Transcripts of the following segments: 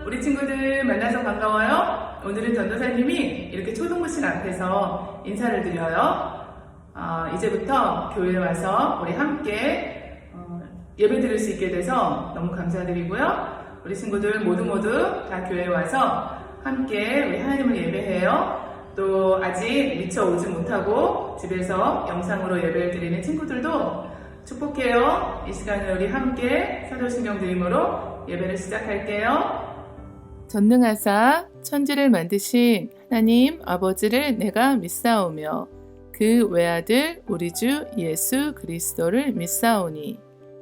우리 친구들 만나서 반가워요. 오늘은 전도사님이 이렇게 초등부실 앞에서 인사를 드려요. 이제부터 교회에 와서 우리 함께 예배 드릴 수 있게 돼서 너무 감사드리고요. 우리 친구들 모두 다 교회에 와서 함께 우리 하나님을 예배해요. 또 아직 미처 오지 못하고 집에서 영상으로 예배를 드리는 친구들도 축복해요. 이 시간에 우리 함께 사도신경 드림으로 예배를 시작할게요. 전능하사 천지를 만드신 하나님 아버지를 내가 믿사오며 그 외아들 우리 주 예수 그리스도를 믿사오니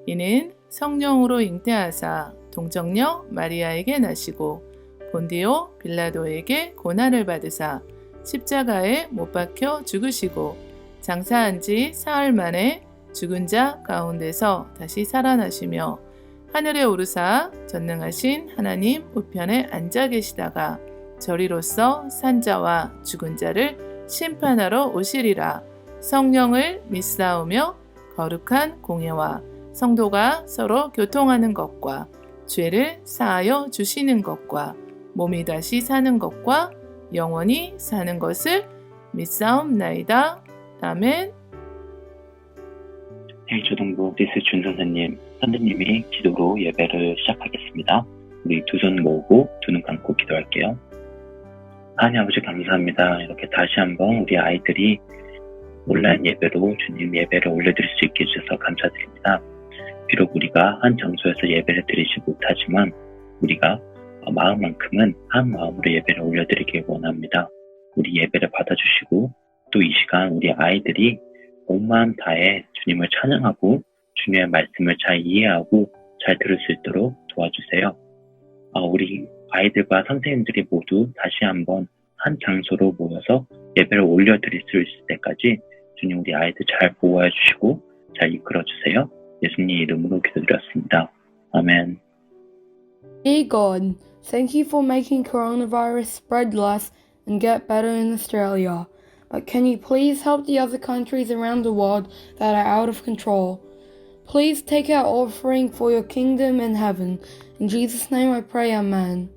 이는 성령으로 잉태하사 동정녀 마리아에게 나시고 본디오 빌라도에게 고난을 받으사 십자가에 못 박혀 죽으시고 장사한 지 사흘 만에 죽은 자 가운데서 다시 살아나시며 하늘에 오르사 전능하신 하나님 우편에 앉아 계시다가 저리로서 산자와 죽은 자를 심판하러 오시리라. 성령을 믿사오며 거룩한 공예와 성도가 서로 교통하는 것과 죄를 사하여 주시는 것과 몸이 다시 사는 것과 영원히 사는 것을 믿사옵나이다. 아멘. 초등부 디스 준 선생님이 기도로 예배를 시작하겠습니다. 우리 두 손 모으고 두 눈 감고 기도할게요. 하나님 아버지 감사합니다. 이렇게 다시 한번 우리 아이들이 온라인 예배로 주님 예배를 올려드릴 수 있게 해주셔서 감사드립니다. 비록 우리가 한 장소에서 예배를 드리지 못하지만 우리가 마음만큼은 한 마음으로 예배를 올려드리길 원합니다. 우리 예배를 받아주시고 또 이 시간 우리 아이들이 온 마음 다해 주님을 찬양하고 주님의 말씀을 잘 이해하고 잘 들을 수 있도록 도와주세요. 우리 아이들과 선생님들이 모두 다시 한번 한 장소로 모여서 예배를 올려드릴 수 있을 때까지 주님 우리 아이들 잘 보호해 주시고 잘 이끌어 주세요. 예수님 이름으로 기도드렸습니다. 아멘. Dear God, thank you for making coronavirus spread less and get better in Australia. But can you please help the other countries around the world that are out of control? Please take our offering for your kingdom in heaven. In Jesus' name I pray, Amen.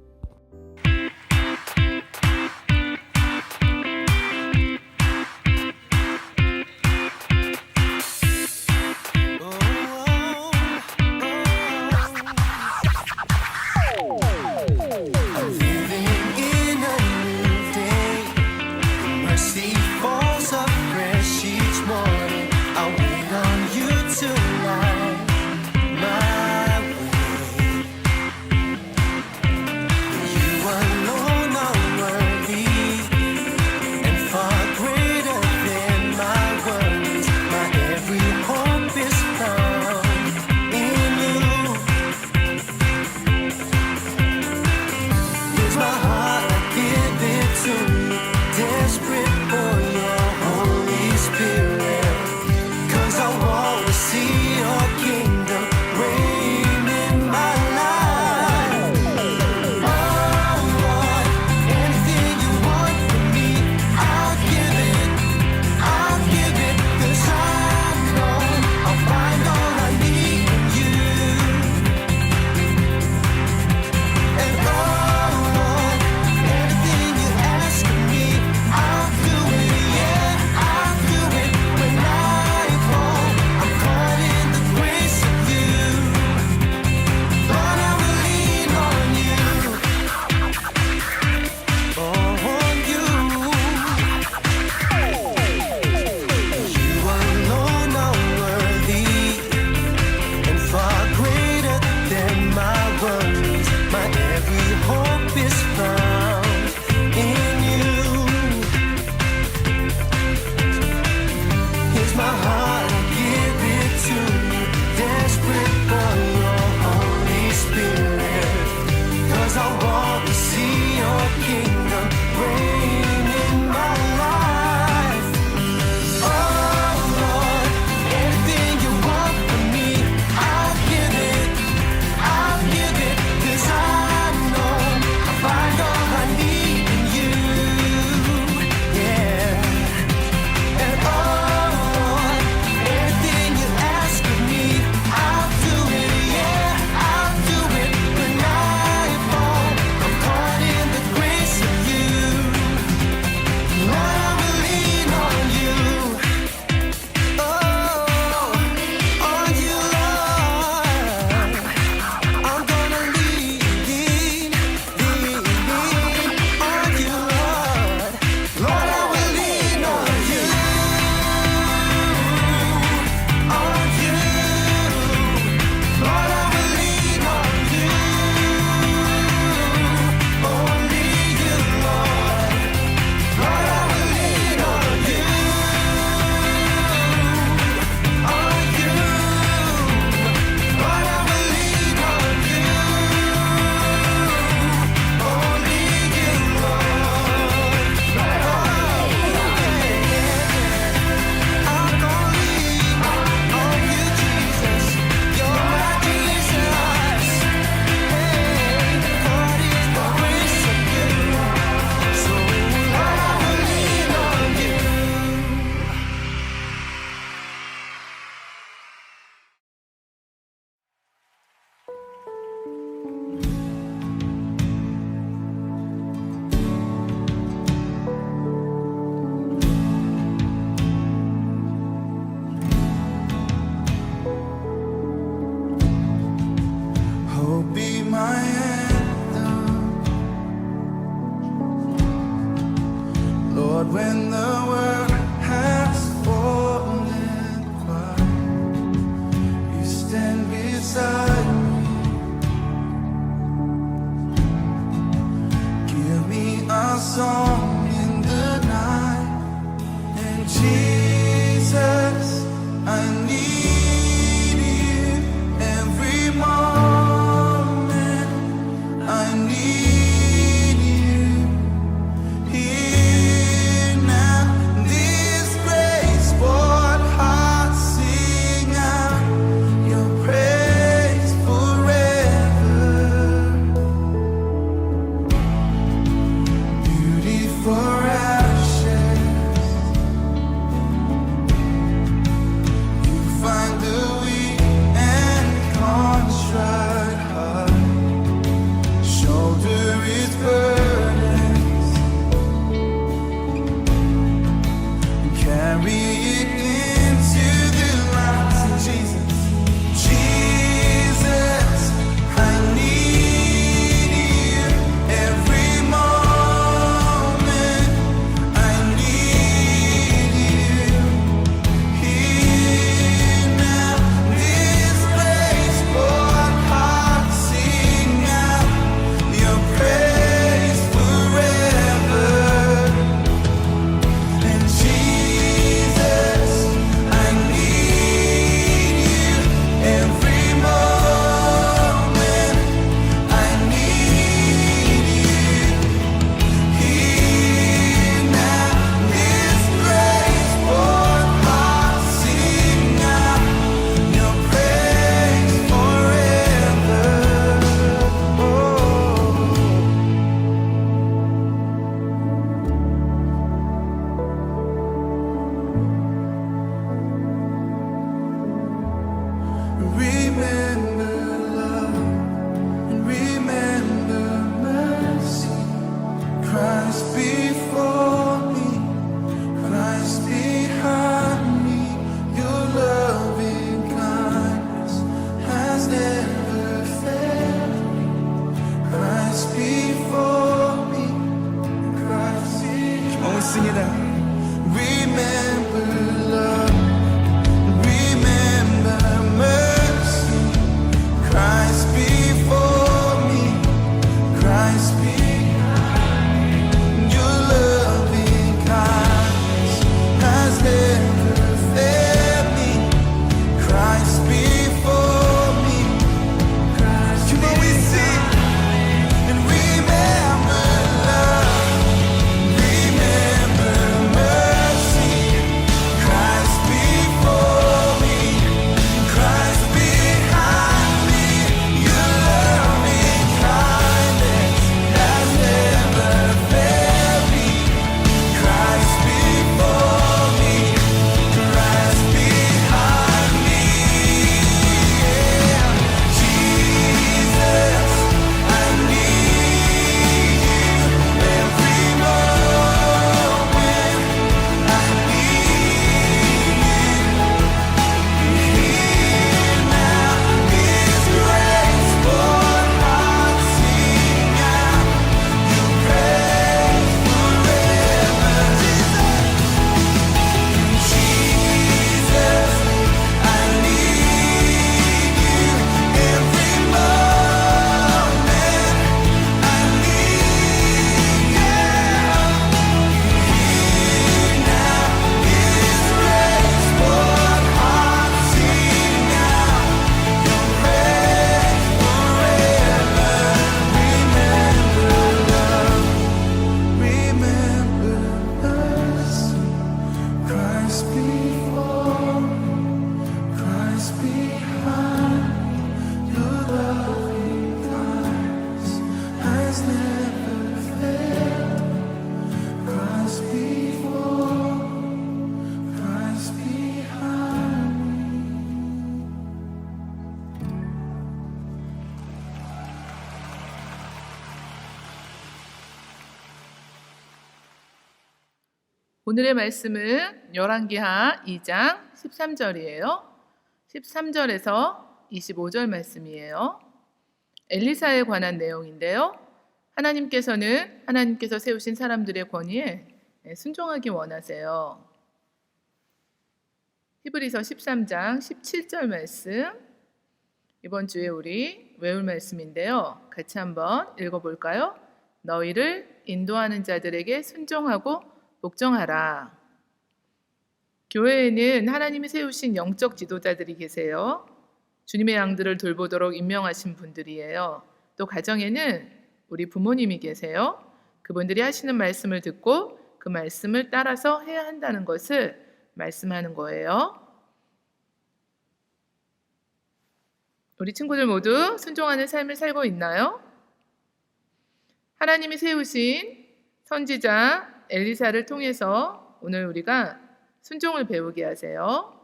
Lord, when the world has fallen quiet, you stand beside me. Give me a song in the night, and Jesus, I need you every moment. I need you here now. This grace, Lord, heart sing out your praise forever. Beauty for ashes, you find the weak and contrite heart. Shoulder its burdens and carry it into the light. Jesus, Jesus, I need you every moment. I need you here now. This place, Lord, heart sing out your praise forever. And Jesus, I need you every moment. I need you here now. This grace, Lord, heart sing out your praise forever. Oh. Remember love and remember mercy. Christ before me, Christ behind me. Your loving kindness has never failed me. Christ before me, Christ behind me. Oh, sing it out. Remember love. Remember mercy, Christ before me, Christ behind me. Your loving kindness has never failed me. Christ before me, Christ. Come on, we sing and remember love, remember mercy. Christ before me, Christ behind me. Your loving kindness has never failed me. Christ before me, Christ behind me. Yeah. Jesus, I need you every moment. I need you here now. This grace, Lord, heart sing out your praise forever. Jesus, I need you every moment. I need you here now. This grace, Lord, heart sing out your praise forever. Remember love, remember mercy. Christ before, Christ behind. Your loving kindness has never failed. Christ before, Christ behind. 오늘의 말씀은 열왕기하 2장 13절이에요. 13절에서 25절 말씀이에요. 엘리사에 관한 내용인데요. 하나님께서 세우신 사람들의 권위에 순종하기 원하세요. 히브리서 13장 17절 말씀, 이번 주에 우리 외울 말씀인데요. 같이 한번 읽어볼까요? 너희를 인도하는 자들에게 순종하고 복종하라. 교회에는 하나님이 세우신 영적 지도자들이 계세요. 주님의 양들을 돌보도록 임명하신 분들이에요. 또 가정에는 우리 부모님이 계세요. 그분들이 하시는 말씀을 듣고 그 말씀을 따라서 해야 한다는 것을 말씀하는 거예요. 우리 친구들 모두 순종하는 삶을 살고 있나요? 하나님이 세우신 선지자 엘리사를 통해서 오늘 우리가 순종을 배우게 하세요.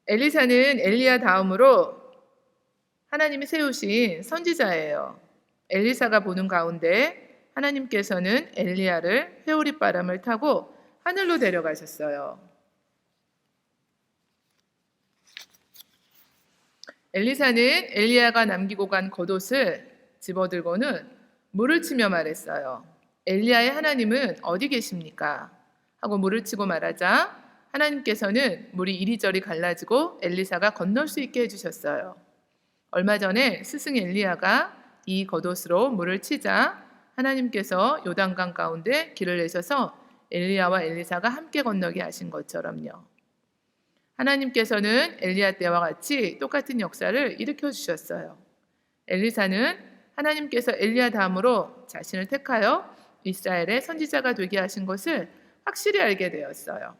엘리사는 엘리야 다음으로 하나님이 세우신 선지자예요. 엘리사가 보는 가운데 하나님께서는 엘리야를 회오리 바람을 타고 하늘로 데려가셨어요. 엘리사는 엘리야가 남기고 간 겉옷을 집어들고는 물을 치며 말했어요. 엘리야의 하나님은 어디 계십니까? 하고 물을 치고 말하자 하나님께서는 물이 이리저리 갈라지고 엘리사가 건널 수 있게 해주셨어요. 얼마 전에 스승 엘리야가 이 겉옷으로 물을 치자 하나님께서 요단강 가운데 길을 내셔서 엘리야와 엘리사가 함께 건너게 하신 것처럼요. 하나님께서는 엘리야 때와 같이 똑같은 역사를 일으켜 주셨어요. 엘리사는 하나님께서 엘리야 다음으로 자신을 택하여 이스라엘의 선지자가 되게 하신 것을 확실히 알게 되었어요.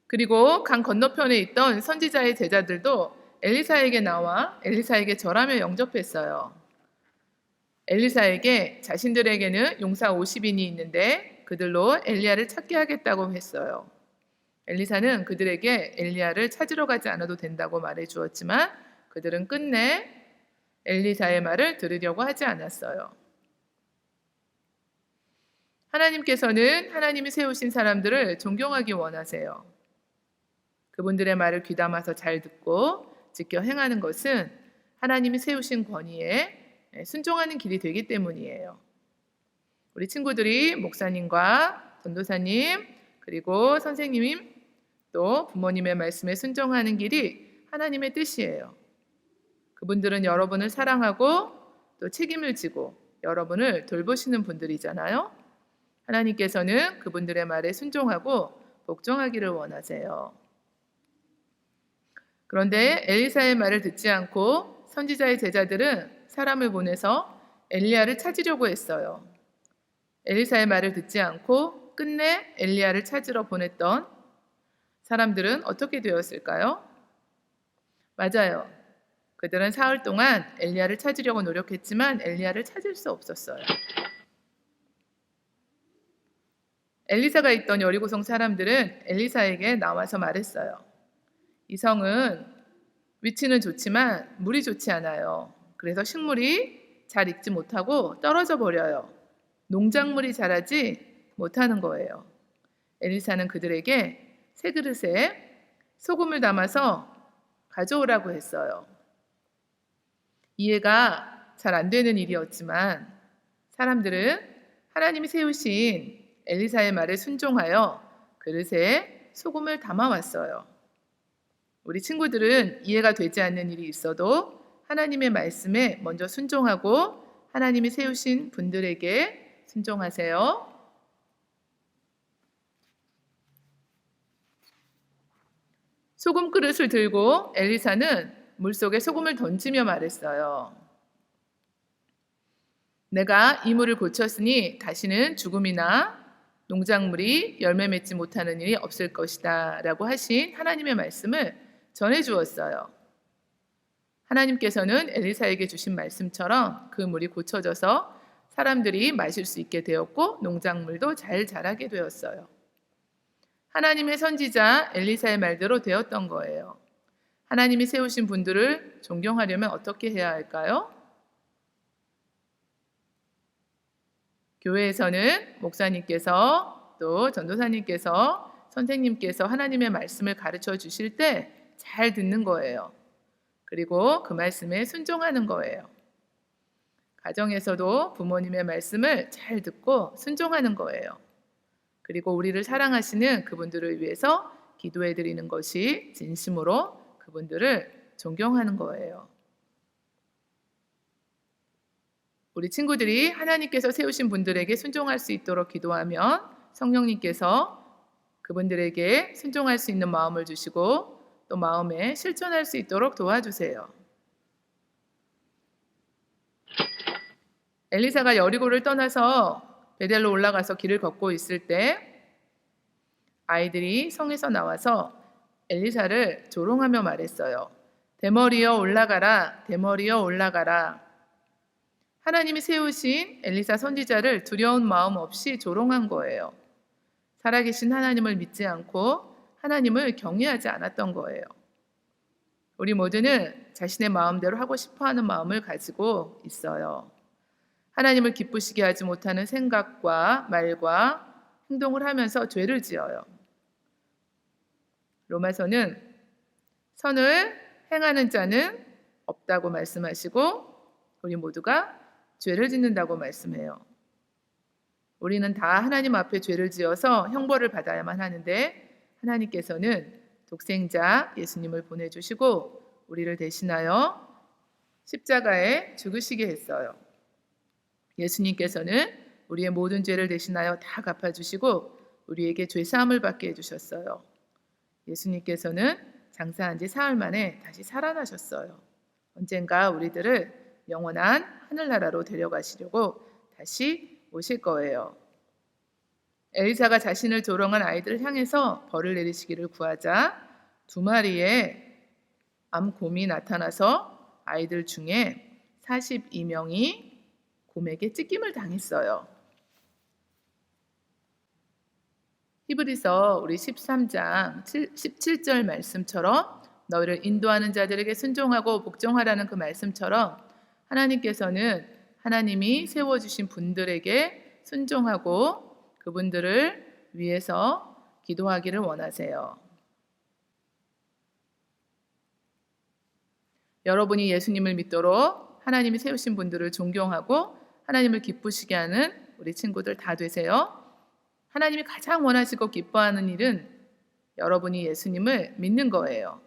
그리고 강 건너편에 있던 선지자의 제자들도 엘리사에게 나와 엘리사에게 절하며 영접했어요. 엘리사에게 자신들에게는 용사 50인이 있는데 그들로 엘리야를 찾게 하겠다고 했어요. 엘리사는 그들에게 엘리야를 찾으러 가지 않아도 된다고 말해 주었지만 그들은 끝내 엘리사의 말을 들으려고 하지 않았어요. 하나님께서는 하나님이 세우신 사람들을 존경하기 원하세요. 그분들의 말을 귀담아서 잘 듣고 지켜 행하는 것은 하나님이 세우신 권위에 순종하는 길이 되기 때문이에요. 우리 친구들이 목사님과 전도사님 그리고 선생님 또 부모님의 말씀에 순종하는 길이 하나님의 뜻이에요. 그분들은 여러분을 사랑하고 또 책임을 지고 여러분을 돌보시는 분들이잖아요. 하나님께서는 그분들의 말에 순종하고 복종하기를 원하세요. 그런데 엘리사의 말을 듣지 않고 선지자의 제자들은 사람을 보내서 엘리야를 찾으려고 했어요. 엘리사의 말을 듣지 않고 끝내 엘리야를 찾으러 보냈던 사람들은 어떻게 되었을까요? 맞아요. 그들은 사흘 동안 엘리야를 찾으려고 노력했지만 엘리야를 찾을 수 없었어요. 엘리사가 있던 여리고성 사람들은 엘리사에게 나와서 말했어요. 이 성은 위치는 좋지만 물이 좋지 않아요. 그래서 식물이 잘 익지 못하고 떨어져 버려요. 농작물이 자라지 못하는 거예요. 엘리사는 그들에게 새 그릇에 소금을 담아서 가져오라고 했어요. 이해가 잘 안 되는 일이었지만 사람들은 하나님이 세우신 엘리사의 말에 순종하여 그릇에 소금을 담아왔어요. 우리 친구들은 이해가 되지 않는 일이 있어도 하나님의 말씀에 먼저 순종하고 하나님이 세우신 분들에게 순종하세요. 소금 그릇을 들고 엘리사는 물속에 소금을 던지며 말했어요. 내가 이 물을 고쳤으니 다시는 죽음이나 농작물이 열매 맺지 못하는 일이 없을 것이다 라고 하신 하나님의 말씀을 전해 주었어요. 하나님께서는 엘리사에게 주신 말씀처럼 그 물이 고쳐져서 사람들이 마실 수 있게 되었고 농작물도 잘 자라게 되었어요. 하나님의 선지자 엘리사의 말대로 되었던 거예요. 하나님이 세우신 분들을 존경하려면 어떻게 해야 할까요? 교회에서는 목사님께서 또 전도사님께서 선생님께서 하나님의 말씀을 가르쳐 주실 때 잘 듣는 거예요. 그리고 그 말씀에 순종하는 거예요. 가정에서도 부모님의 말씀을 잘 듣고 순종하는 거예요. 그리고 우리를 사랑하시는 그분들을 위해서 기도해 드리는 것이 진심으로 그분들을 존경하는 거예요. 우리 친구들이 하나님께서 세우신 분들에게 순종할 수 있도록 기도하면 성령님께서 그분들에게 순종할 수 있는 마음을 주시고 또 마음에 실천할 수 있도록 도와주세요. 엘리사가 여리고를 떠나서 베델로 올라가서 길을 걷고 있을 때 아이들이 성에서 나와서 엘리사를 조롱하며 말했어요. 대머리여 올라가라, 대머리여 올라가라. 하나님이 세우신 엘리사 선지자를 두려운 마음 없이 조롱한 거예요. 살아계신 하나님을 믿지 않고 하나님을 경외하지 않았던 거예요. 우리 모두는 자신의 마음대로 하고 싶어하는 마음을 가지고 있어요. 하나님을 기쁘시게 하지 못하는 생각과 말과 행동을 하면서 죄를 지어요. 로마서는 선을 행하는 자는 없다고 말씀하시고 우리 모두가 죄를 짓는다고 말씀해요. 우리는 다 하나님 앞에 죄를 지어서 형벌을 받아야만 하는데 하나님께서는 독생자 예수님을 보내주시고 우리를 대신하여 십자가에 죽으시게 했어요. 예수님께서는 우리의 모든 죄를 대신하여 다 갚아주시고 우리에게 죄사함을 받게 해주셨어요. 예수님께서는 장사한 지 사흘 만에 다시 살아나셨어요. 언젠가 우리들을 영원한 하늘나라로 데려가시려고 다시 오실 거예요. 엘리사가 자신을 조롱한 아이들을 향해서 벌을 내리시기를 구하자 2마리의 암곰이 나타나서 아이들 중에 42명이 곰에게 찢김을 당했어요. 히브리서 우리 13장 17절 말씀처럼 너희를 인도하는 자들에게 순종하고 복종하라는 그 말씀처럼 하나님께서는 하나님이 세워주신 분들에게 순종하고 그분들을 위해서 기도하기를 원하세요. 여러분이 예수님을 믿도록 하나님이 세우신 분들을 존경하고 하나님을 기쁘시게 하는 우리 친구들 다 되세요. 하나님이 가장 원하시고 기뻐하는 일은 여러분이 예수님을 믿는 거예요.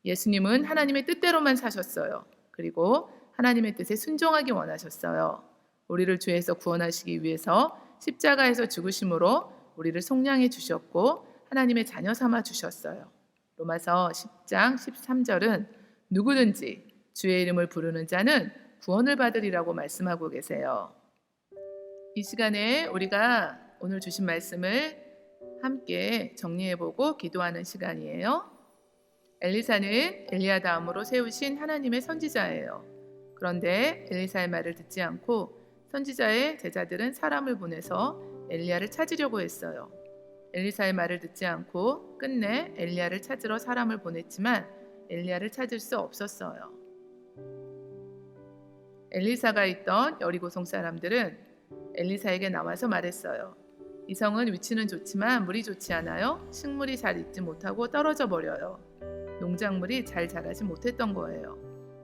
예수님은 하나님의 뜻대로만 사셨어요. 그리고 하나님의 뜻에 순종하기 원하셨어요. 우리를 죄에서 구원하시기 위해서 십자가에서 죽으심으로 우리를 속량해 주셨고 하나님의 자녀 삼아 주셨어요. 로마서 10장 13절은 누구든지 주의 이름을 부르는 자는 구원을 받으리라고 말씀하고 계세요. 이 시간에 우리가 오늘 주신 말씀을 함께 정리해보고 기도하는 시간이에요. 엘리사는 엘리야 다음으로 세우신 하나님의 선지자예요. 그런데 엘리사의 말을 듣지 않고 선지자의 제자들은 사람을 보내서 엘리야를 찾으려고 했어요. 엘리사의 말을 듣지 않고 끝내 엘리야를 찾으러 사람을 보냈지만 엘리야를 찾을 수 없었어요. 엘리사가 있던 여리고성 사람들은 엘리사에게 나와서 말했어요. 이 성은 위치는 좋지만 물이 좋지 않아요. 식물이 잘 익지 못하고 떨어져 버려요. 농작물이 잘 자라지 못했던 거예요.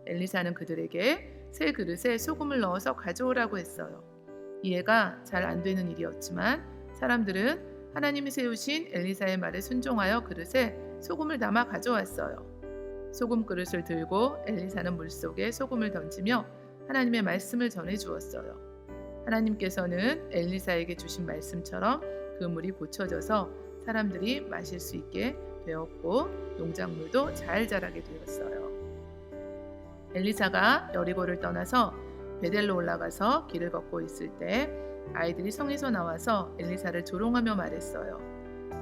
엘리사는 그들에게 새 그릇에 소금을 넣어서 가져오라고 했어요. 이해가 잘 안 되는 일이었지만 사람들은 하나님이 세우신 엘리사의 말에 순종하여 그릇에 소금을 담아 가져왔어요. 소금 그릇을 들고 엘리사는 물속에 소금을 던지며 하나님의 말씀을 전해 주었어요. 하나님께서는 엘리사에게 주신 말씀처럼 그 물이 고쳐져서 사람들이 마실 수 있게 되었고 농작물도 잘 자라게 되었어요. 엘리사가 여리고를 떠나서 베델로 올라가서 길을 걷고 있을 때 아이들이 성에서 나와서 엘리사를 조롱하며 말했어요.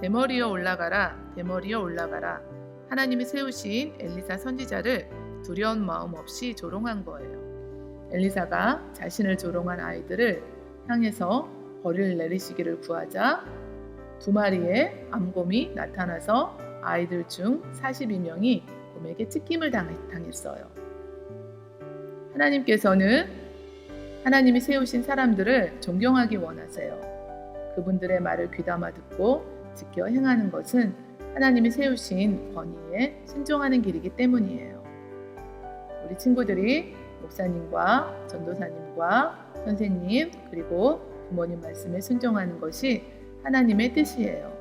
대머리여 올라가라, 대머리여 올라가라. 하나님이 세우신 엘리사 선지자를 두려운 마음 없이 조롱한 거예요. 엘리사가 자신을 조롱한 아이들을 향해서 벌을 내리시기를 구하자 2마리의 암곰이 나타나서 아이들 중 42명이 곰에게 찢김을 당했어요. 하나님께서는 하나님이 세우신 사람들을 존경하기 원하세요. 그분들의 말을 귀담아 듣고 지켜 행하는 것은 하나님이 세우신 권위에 순종하는 길이기 때문이에요. 우리 친구들이 목사님과 전도사님과 선생님 그리고 부모님 말씀에 순종하는 것이 하나님의 뜻이에요.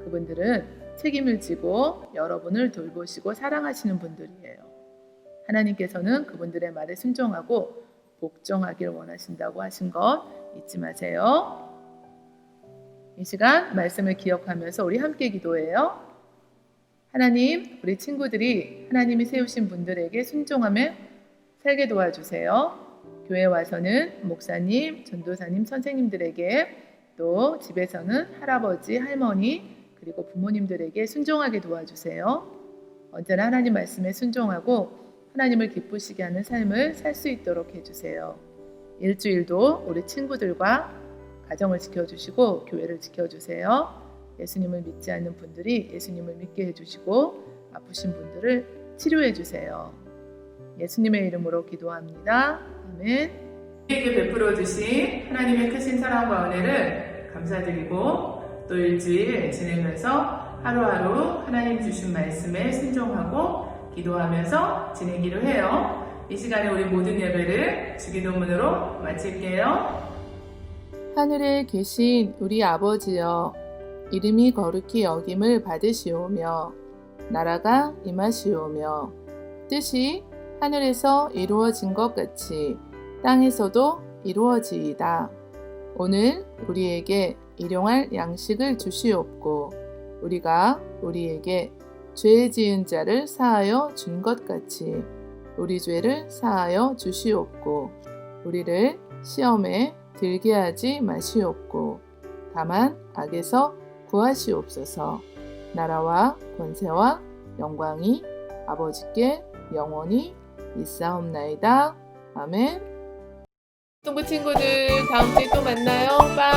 그분들은 책임을 지고 여러분을 돌보시고 사랑하시는 분들이에요. 하나님께서는 그분들의 말에 순종하고 복종하길 원하신다고 하신 것 잊지 마세요. 이 시간 말씀을 기억하면서 우리 함께 기도해요. 하나님, 우리 친구들이 하나님이 세우신 분들에게 순종하며 살게 도와주세요. 교회 와서는 목사님, 전도사님, 선생님들에게 또 집에서는 할아버지, 할머니 그리고 부모님들에게 순종하게 도와주세요. 언제나 하나님 말씀에 순종하고 하나님을 기쁘시게 하는 삶을 살 수 있도록 해주세요. 일주일도 우리 친구들과 가정을 지켜주시고 교회를 지켜주세요. 예수님을 믿지 않는 분들이 예수님을 믿게 해주시고 아프신 분들을 치료해 주세요. 예수님의 이름으로 기도합니다. 아멘. 우리에게 베풀어 주신 하나님의 크신 사랑과 은혜를 감사드리고 또 일주일 지내면서 하루하루 하나님 주신 말씀에 순종하고 기도하면서 지내기로 해요. 이 시간에 우리 모든 예배를 주기도문으로 마칠게요. 하늘에 계신 우리 아버지여, 이름이 거룩히 여김을 받으시오며 나라가 임하시오며 뜻이 하늘에서 이루어진 것 같이 땅에서도 이루어지이다. 오늘 우리에게 일용할 양식을 주시옵고 우리가 우리에게 죄 지은 자를 사하여 준 것 같이 우리 죄를 사하여 주시옵고 우리를 시험에 들게 하지 마시옵고 다만 악에서 구하시옵소서. 나라와 권세와 영광이 아버지께 영원히 있사옵나이다. 아멘. 동부 친구들 다음 주에 또 만나요. 빠이.